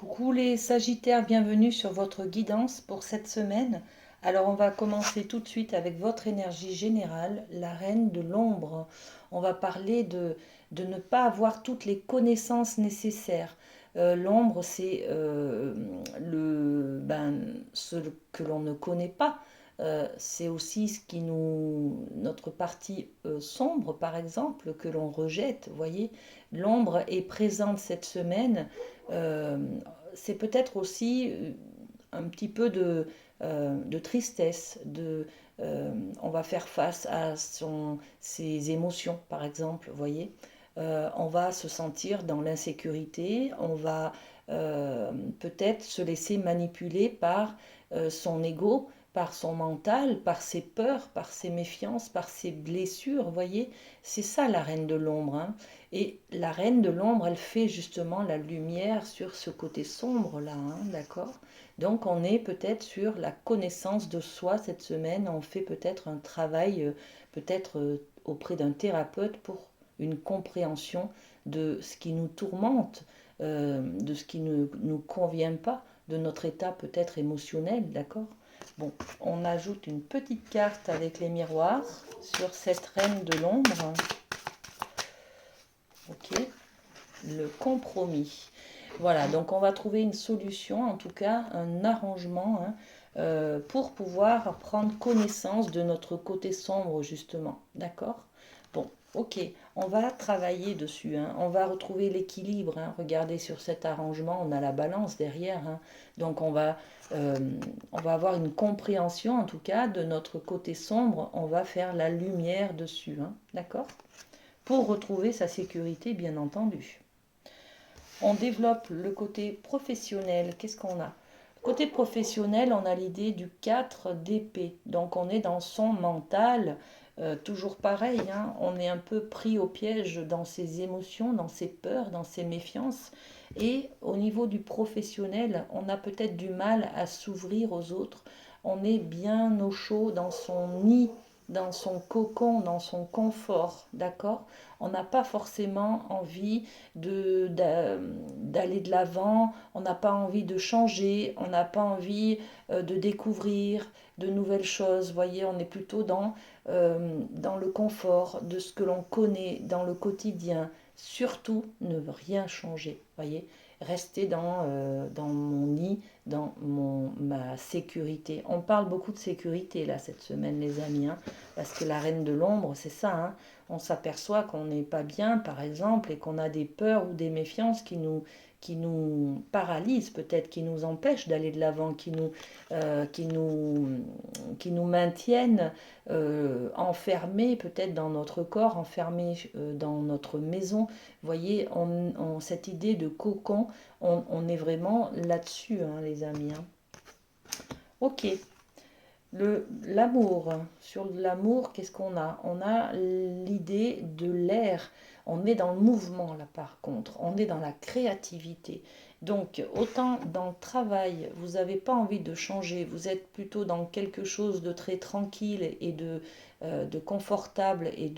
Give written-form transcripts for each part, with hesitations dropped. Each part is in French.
Coucou les Sagittaires, bienvenue sur votre guidance pour cette semaine. Alors on va commencer tout de suite avec votre énergie générale, la reine de l'ombre. On va parler de ne pas avoir toutes les connaissances nécessaires. L'ombre, c'est ce que l'on ne connaît pas. C'est aussi ce qui notre partie sombre, par exemple, que l'on rejette. Vous voyez, l'ombre est présente cette semaine. Euh, c'est peut-être aussi un petit peu de tristesse, on va faire face à ses émotions, par exemple, vous voyez. On va se sentir dans l'insécurité, on va peut-être se laisser manipuler par son ego, par son mental, par ses peurs, par ses méfiances, par ses blessures, vous voyez. C'est ça la reine de l'ombre, hein. Et la reine de l'ombre, elle fait justement la lumière sur ce côté sombre là, hein, d'accord? Donc on est peut-être sur la connaissance de soi cette semaine, on fait peut-être un travail, peut-être auprès d'un thérapeute pour une compréhension de ce qui nous tourmente, de ce qui ne nous convient pas, de notre état peut-être émotionnel, d'accord? Bon, on ajoute une petite carte avec les miroirs sur cette reine de l'ombre. Ok, le compromis. Voilà, donc on va trouver une solution, en tout cas un arrangement, hein, pour pouvoir prendre connaissance de notre côté sombre, justement. D'accord? Bon, ok, on va travailler dessus, hein. On va retrouver l'équilibre, hein. Regardez sur cet arrangement, on a la balance derrière, hein. Donc euh, on va avoir une compréhension, en tout cas, de notre côté sombre. On va faire la lumière dessus, hein. D'accord? Pour retrouver sa sécurité, bien entendu. On développe le côté professionnel. Qu'est-ce qu'on a? Côté professionnel, on a l'idée du 4 d'épée. Donc on est dans son mental, toujours pareil, hein, on est un peu pris au piège dans ses émotions, dans ses peurs, dans ses méfiances. Et au niveau du professionnel, on a peut-être du mal à s'ouvrir aux autres. On est bien au chaud dans son nid, dans son cocon, dans son confort, d'accord? On n'a pas forcément envie d'aller de l'avant, on n'a pas envie de changer, on n'a pas envie de découvrir de nouvelles choses. Vous voyez, on est plutôt dans le confort de ce que l'on connaît dans le quotidien. Surtout, ne rien changer. Voyez, rester dans mon nid, ma sécurité. On parle beaucoup de sécurité là cette semaine, les amis, hein, parce que la reine de l'ombre, c'est ça, hein. On s'aperçoit qu'on n'est pas bien, par exemple, et qu'on a des peurs ou des méfiances qui nous paralysent peut-être, qui nous empêchent d'aller de l'avant, euh, qui nous, qui nous maintiennent enfermés peut-être dans notre corps, enfermés dans notre maison. Vous voyez, cette idée de cocon, on est vraiment là-dessus, hein, les amis, hein. Ok, l'amour. Sur l'amour, qu'est-ce qu'on a? On a l'idée de l'air. On est dans le mouvement là par contre. On est dans la créativité. Donc autant dans le travail, vous n'avez pas envie de changer. Vous êtes plutôt dans quelque chose de très tranquille et de confortable et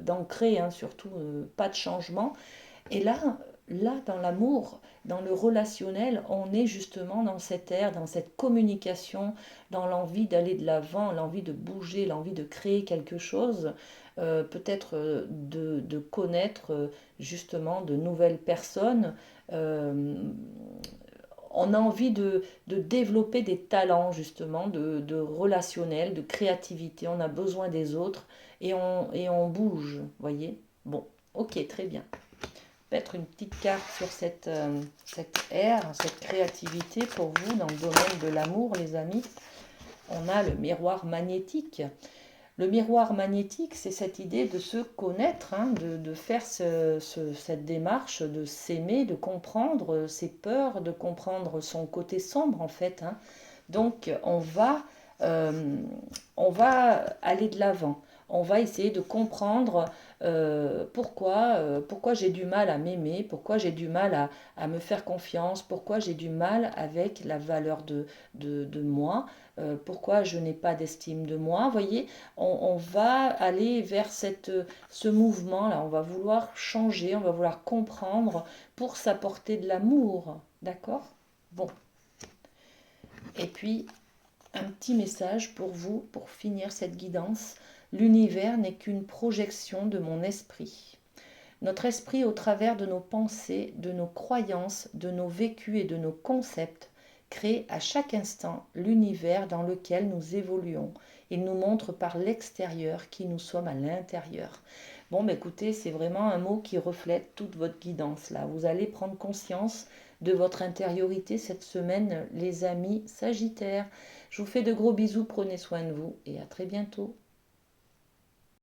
d'ancré, hein, surtout pas de changement. Et là, dans l'amour, dans le relationnel, on est justement dans cette ère, dans cette communication, dans l'envie d'aller de l'avant, l'envie de bouger, l'envie de créer quelque chose, peut-être de connaître justement de nouvelles personnes. Euh, on a envie de développer des talents justement, de relationnel, de créativité. On a besoin des autres et on bouge, voyez? Bon, ok, très bien. Mettre une petite carte sur cette ère, cette créativité pour vous dans le domaine de l'amour, les amis. On a le miroir magnétique. Le miroir magnétique, c'est cette idée de se connaître, hein, de faire cette démarche, de s'aimer, de comprendre ses peurs, de comprendre son côté sombre en fait, hein. Donc euh, on va aller de l'avant. on va essayer de comprendre pourquoi j'ai du mal à m'aimer, pourquoi j'ai du mal à me faire confiance, pourquoi j'ai du mal avec la valeur de moi, pourquoi je n'ai pas d'estime de moi. Vous voyez, on va aller vers ce mouvement-là, on va vouloir changer, on va vouloir comprendre pour s'apporter de l'amour. D'accord? Bon. Et puis, un petit message pour vous, pour finir cette guidance. L'univers n'est qu'une projection de mon esprit. Notre esprit, au travers de nos pensées, de nos croyances, de nos vécus et de nos concepts, crée à chaque instant l'univers dans lequel nous évoluons. Il nous montre par l'extérieur qui nous sommes à l'intérieur. Bon, bah écoutez, c'est vraiment un mot qui reflète toute votre guidance là. Vous allez prendre conscience de votre intériorité cette semaine, les amis Sagittaires. Je vous fais de gros bisous, prenez soin de vous et à très bientôt.